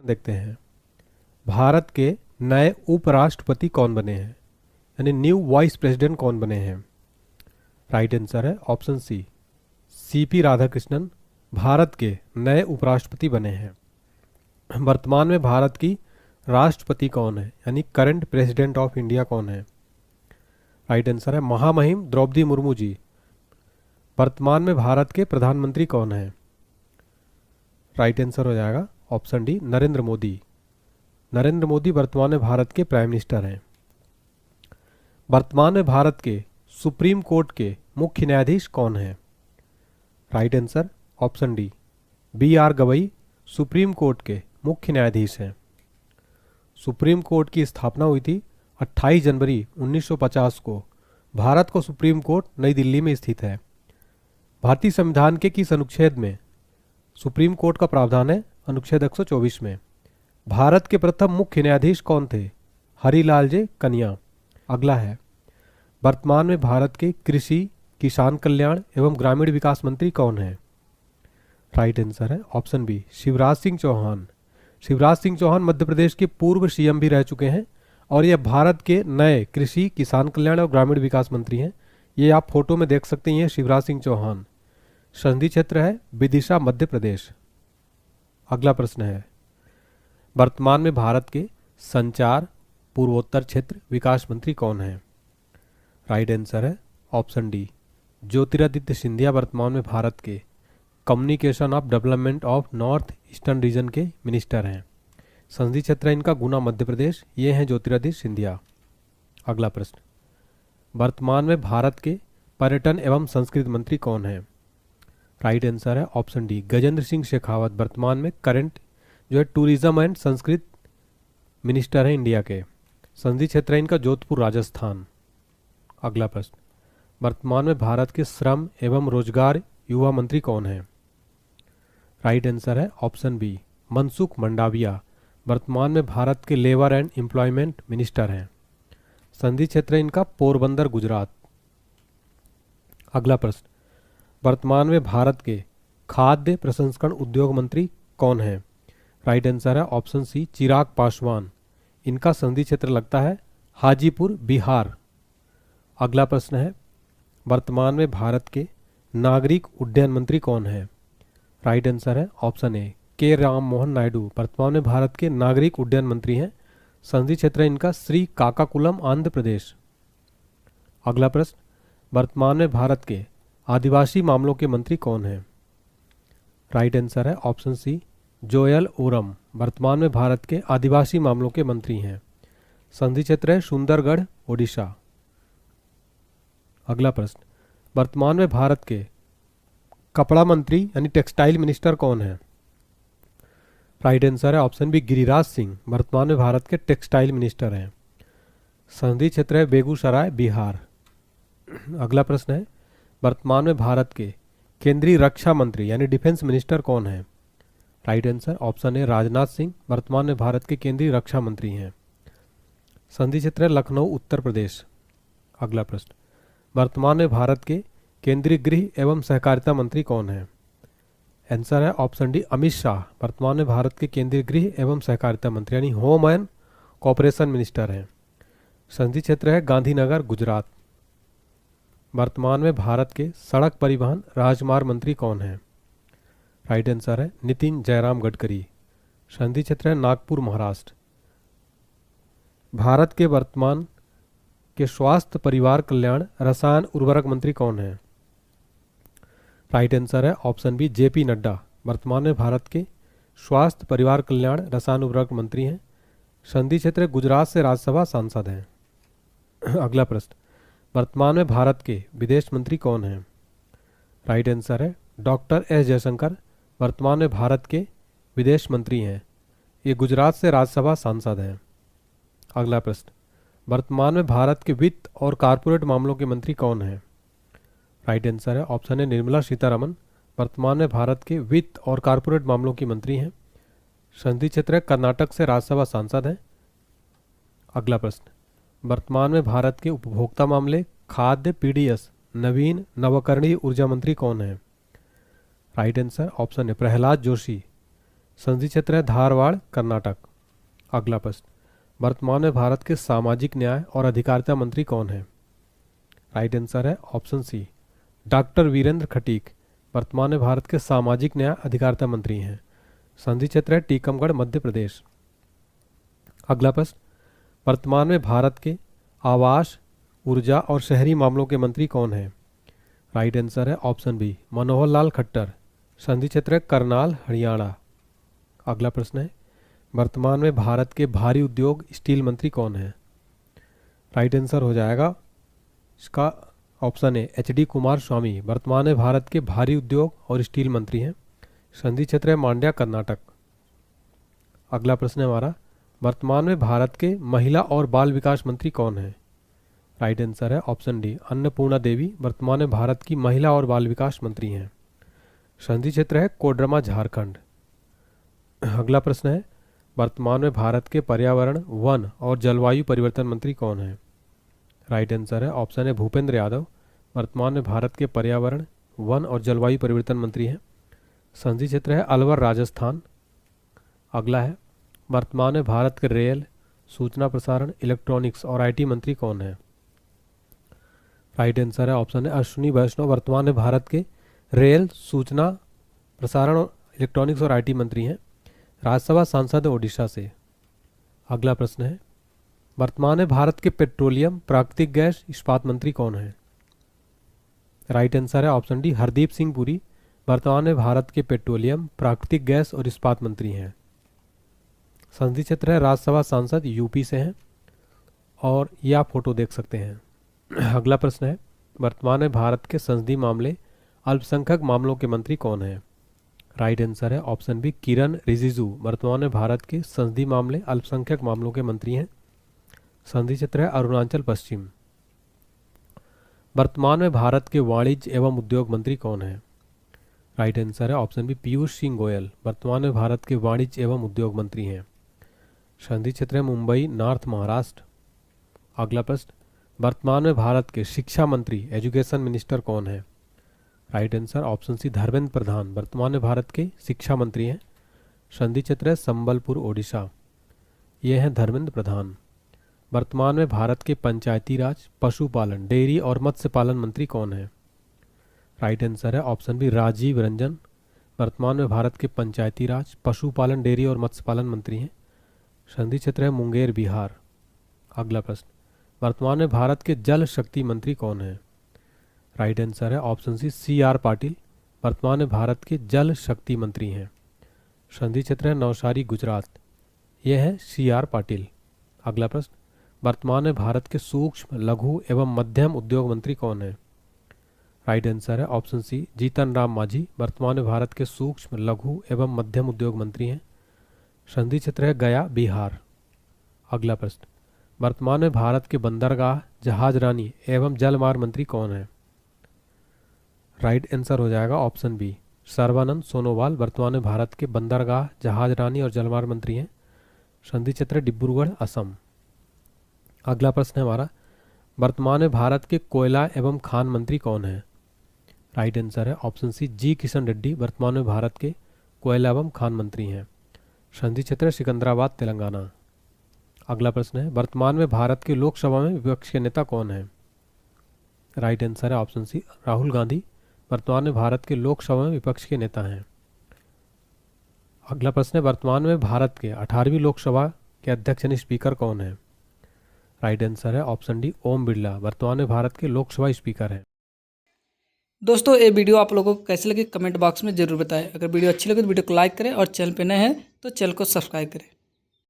देखते हैं। भारत के नए उपराष्ट्रपति कौन बने हैं, यानी न्यू वाइस प्रेसिडेंट कौन बने हैं? राइट आंसर है ऑप्शन सी, सीपी राधाकृष्णन भारत के नए उपराष्ट्रपति बने हैं। वर्तमान में भारत की राष्ट्रपति कौन है, यानी करंट प्रेसिडेंट ऑफ इंडिया कौन है? राइट आंसर है महामहिम द्रौपदी मुर्मू जी। वर्तमान में भारत के प्रधानमंत्री कौन है? राइट आंसर हो जाएगा ऑप्शन डी, नरेंद्र मोदी। नरेंद्र मोदी वर्तमान में भारत के प्राइम मिनिस्टर हैं। वर्तमान में भारत के सुप्रीम कोर्ट के मुख्य न्यायाधीश कौन है? Right answer option D, B R Gavai supreme court के मुख्य न्यायाधीश हैं। सुप्रीम कोर्ट की स्थापना हुई थी 28 जनवरी 1950 को। भारत का सुप्रीम कोर्ट नई दिल्ली में स्थित है। भारतीय संविधान के किस अनुच्छेद में सुप्रीम कोर्ट का प्रावधान है? अनुच्छेद 124 में। भारत के प्रथम मुख्य न्यायाधीश कौन थे? हरिलाल जे कनिया। अगला है, वर्तमान में भारत के कृषि, किसान कल्याण एवं ग्रामीण विकास मंत्री कौन है? राइट आंसर है ऑप्शन बी, शिवराज सिंह चौहान। शिवराज सिंह चौहान मध्य प्रदेश के पूर्व सीएम भी रह चुके हैं और ये भारत के नए कृषि, किसान कल्याण और ग्रामीण विकास मंत्री हैं। ये आप फोटो में देख सकते हैं, शिवराज सिंह चौहान। संसदीय क्षेत्र है विदिशा, मध्य प्रदेश। अगला प्रश्न है, वर्तमान में भारत के संचार, पूर्वोत्तर क्षेत्र विकास मंत्री कौन है? राइट आंसर है ऑप्शन डी, ज्योतिरादित्य सिंधिया वर्तमान में भारत के communication of development of north eastern region के मिनिस्टर हैं। संसदीय क्षेत्र है इनका गुना, मध्य प्रदेश। ये हैं ज्योतिरादित्य सिंधिया। अगला प्रश्न, वर्तमान में भारत के पर्यटन एवं संस्कृति मंत्री कौन है? राइट आंसर है ऑप्शन डी, गजेंद्र सिंह शेखावत वर्तमान में करंट जो है टूरिज्म एंड संस्कृति मिनिस्टर है इंडिया के। संसदीय क्षेत्र है इनका जोधपुर, राजस्थान। अगला प्रश्न, वर्तमान में भारत के श्रम एवं रोजगार युवा मंत्री कौन है? राइट आंसर है ऑप्शन बी, मनसुख मंडाविया वर्तमान में भारत के लेबर एंड एम्प्लॉयमेंट मिनिस्टर हैं। संसदीय क्षेत्र है इनका पोरबंदर, गुजरात। अगला प्रश्न, वर्तमान में भारत के खाद्य प्रसंस्करण उद्योग मंत्री कौन है? राइट आंसर है ऑप्शन सी, चिराग पासवान। इनका संसदीय क्षेत्र लगता है हाजीपुर, बिहार। अगला प्रश्न है, वर्तमान में भारत के नागरिक उड्डयन मंत्री कौन है? राइट आंसर है ऑप्शन ए, के राम मोहन नायडू वर्तमान में भारत के नागरिक उड्डयन मंत्री हैं। संसदीय क्षेत्र है इनका श्री काकाकुलम, आंध्र प्रदेश। अगला प्रश्न, वर्तमान में भारत के आदिवासी मामलों के मंत्री कौन है? राइट आंसर है ऑप्शन सी, जोयल ओरम वर्तमान में भारत के आदिवासी मामलों के मंत्री हैं। संसदीय क्षेत्र है सुंदरगढ़, ओडिशा। अगला प्रश्न, वर्तमान में भारत के कपड़ा मंत्री यानी टेक्सटाइल मिनिस्टर कौन है? राइट आंसर है ऑप्शन बी, गिरिराज सिंह वर्तमान में भारत के टेक्सटाइल मिनिस्टर हैं। संसदीय क्षेत्र है बेगूसराय, बिहार। अगला प्रश्न है, वर्तमान में भारत के केंद्रीय रक्षा मंत्री यानी डिफेंस मिनिस्टर कौन है? Right answer option A, Rajnath Singh वर्तमान में भारत के केंद्रीय रक्षा मंत्री हैं। संसदीय क्षेत्र है लखनऊ, उत्तर प्रदेश। अगला प्रश्न, वर्तमान में भारत के केंद्रीय गृह एवं सहकारिता मंत्री कौन है? आंसर है ऑप्शन डी, अमित शाह वर्तमान में भारत के केंद्रीय गृह एवं सहकारिता मंत्री यानी होम एंड कॉरपोरेशन मिनिस्टर हैं। संसदीय क्षेत्र है गांधीनगर, गुजरात। वर्तमान में भारत के सड़क परिवहन राजमार्ग मंत्री कौन है? राइट आंसर है नितिन जयराम गडकरी। संसदीय क्षेत्र है नागपुर, महाराष्ट्र। भारत के वर्तमान के स्वास्थ्य परिवार कल्याण रसायन उर्वरक मंत्री कौन है? राइट आंसर है ऑप्शन बी, जेपी नड्डा वर्तमान में भारत के स्वास्थ्य परिवार कल्याण रसायन उर्वरक मंत्री हैं। संसदीय क्षेत्र गुजरात से राज्यसभा सांसद हैं। अगला प्रश्न, वर्तमान में भारत के विदेश मंत्री कौन हैं? राइट आंसर है डॉक्टर एस जयशंकर वर्तमान में भारत के विदेश मंत्री हैं। ये गुजरात से राज्यसभा सांसद हैं। अगला प्रश्न, वर्तमान में भारत के वित्त और कारपोरेट मामलों के मंत्री कौन हैं? राइट आंसर है ऑप्शन है निर्मला सीतारमन वर्तमान में भारत के वित्त और कारपोरेट मामलों की मंत्री हैं। संसदीय क्षेत्र कर्नाटक से राज्यसभा सांसद हैं। अगला प्रश्न, वर्तमान में भारत के उपभोक्ता मामले, खाद्य, पीडीएस, नवीन नवकरणीय ऊर्जा मंत्री कौन है? राइट आंसर ऑप्शन है प्रहलाद जोशी। संसदीय क्षेत्र है धारवाड़ कर्नाटक। अगला प्रश्न, वर्तमान में भारत के सामाजिक न्याय और अधिकारिता मंत्री कौन है? राइट आंसर है option C, doctor Virendra Khatik वर्तमान में भारत के सामाजिक न्याय अधिकारिता मंत्री हैं। संसदीय क्षेत्र है टीकमगढ़ मध्य प्रदेश। अगला प्रश्न, वर्तमान में भारत के आवास, ऊर्जा और शहरी मामलों के मंत्री कौन हैं? राइट आंसर है ऑप्शन बी, मनोहर लाल खट्टर। संसदीय क्षेत्र है करनाल हरियाणा। अगला प्रश्न है, वर्तमान में भारत के भारी उद्योग स्टील मंत्री कौन है? राइट आंसर हो जाएगा इसका ऑप्शन है एच डी कुमार स्वामी वर्तमान में भारत के भारी उद्योग और स्टील मंत्री हैं। संसदीय क्षेत्र है मांड्या कर्नाटक। अगला प्रश्न है हमारा, वर्तमान में भारत के महिला और बाल विकास मंत्री कौन है? राइट आंसर है ऑप्शन डी, अन्नपूर्णा देवी वर्तमान में भारत की महिला और बाल विकास मंत्री हैं। संसदीय क्षेत्र है कोडरमा झारखंड। अगला प्रश्न है, वर्तमान में भारत के पर्यावरण, वन और जलवायु परिवर्तन मंत्री कौन है? राइट आंसर है ऑप्शन है भूपेंद्र यादव वर्तमान में भारत के पर्यावरण, वन और जलवायु परिवर्तन मंत्री हैं। संसदीय क्षेत्र है अलवर राजस्थान। अगला है, वर्तमान में भारत के रेल, सूचना प्रसारण, इलेक्ट्रॉनिक्स और आईटी मंत्री कौन है? राइट आंसर है ऑप्शन है अश्विनी वैष्णव वर्तमान में भारत के रेल, सूचना प्रसारण और इलेक्ट्रॉनिक्स और आईटी मंत्री हैं। राज्यसभा सांसद ओडिशा से। अगला प्रश्न है, वर्तमान में भारत के पेट्रोलियम, प्राकृतिक गैस, इस्पात मंत्री कौन है? राइट आंसर है ऑप्शन डी, हरदीप सिंह पुरी वर्तमान में भारत के पेट्रोलियम, प्राकृतिक गैस और इस्पात मंत्री हैं। संसदीय क्षेत्र है राज्यसभा सांसद यूपी से हैं और ये आप फोटो देख सकते हैं। अगला प्रश्न है, वर्तमान में भारत के संसदीय मामले, अल्पसंख्यक मामलों के मंत्री कौन हैं? राइट आंसर है ऑप्शन बी, किरण रिजिजू वर्तमान में भारत के संसदीय मामले, अल्पसंख्यक मामलों के मंत्री हैं। संसदीय क्षेत्र है अरुणाचल पश्चिम। वर्तमान में भारत के वाणिज्य एवं उद्योग मंत्री कौन है? राइट आंसर है ऑप्शन बी, पीयूष सिंह गोयल वर्तमान में भारत के वाणिज्य एवं उद्योग मंत्री हैं। संसदीय क्षेत्र है मुंबई नॉर्थ महाराष्ट्र। अगला प्रश्न, वर्तमान में भारत के शिक्षा मंत्री, एजुकेशन मिनिस्टर कौन है? Right answer option C, Dharmendra Pradhan वर्तमान में भारत के शिक्षा मंत्री हैं। संसदीय क्षेत्र है संबलपुर ओडिशा। ये हैं धर्मेंद्र प्रधान। वर्तमान में भारत के पंचायती राज, पशुपालन, डेयरी और मत्स्य पालन मंत्री कौन है? राइट आंसर है ऑप्शन बी, राजीव रंजन वर्तमान में भारत के पंचायती राज, पशुपालन, डेयरी और मत्स्य पालन मंत्री हैं। संसदीय क्षेत्र है मुंगेर बिहार। अगला प्रश्न, वर्तमान में भारत के जल शक्ति मंत्री कौन है? राइट आंसर है ऑप्शन सी आर पाटिल वर्तमान में भारत के जल शक्ति मंत्री हैं। संसदीय क्षेत्र है नवसारी गुजरात। यह है सी आर पाटिल। अगला प्रश्न, वर्तमान में भारत के सूक्ष्म, लघु एवं मध्यम उद्योग मंत्री कौन है? राइट आंसर है ऑप्शन सी, जीतन राम मांझी वर्तमान में भारत के सूक्ष्म, लघु एवं मध्यम उद्योग मंत्री हैं। संसदीय क्षेत्र है गया बिहार। अगला प्रश्न, वर्तमान में भारत के बंदरगाह, जहाजरानी एवं जलमार्ग मंत्री कौन है? राइट आंसर हो जाएगा ऑप्शन बी, सर्बानंद सोनोवाल वर्तमान में भारत के बंदरगाह, जहाजरानी और जलमार्ग मंत्री हैं। संसदीय क्षेत्र डिब्रूगढ़ असम। अगला प्रश्न है हमारा, वर्तमान में भारत के कोयला एवं खान मंत्री कौन है? राइट आंसर है ऑप्शन सी, जी किशन रेड्डी वर्तमान में भारत के कोयला एवं खान मंत्री हैं। संसदीय क्षेत्र सिकंदराबाद तेलंगाना। अगला प्रश्न है, वर्तमान में भारत के लोकसभा में विपक्ष के नेता कौन है? राइट आंसर है ऑप्शन सी, राहुल गांधी वर्तमान में भारत के लोकसभा में विपक्ष के नेता हैं। अगला प्रश्न है, वर्तमान में भारत के 18वीं लोकसभा के अध्यक्ष यानी स्पीकर कौन है? राइट आंसर है ऑप्शन डी, ओम बिरला वर्तमान में भारत के लोकसभा स्पीकर हैं। दोस्तों ये वीडियो आप लोगों को कैसे लगी कमेंट बॉक्स में जरूर बताएं। अगर वीडियो अच्छी लगे तो वीडियो को लाइक करें और चैनल पे नए हैं तो चैनल को सब्सक्राइब करें।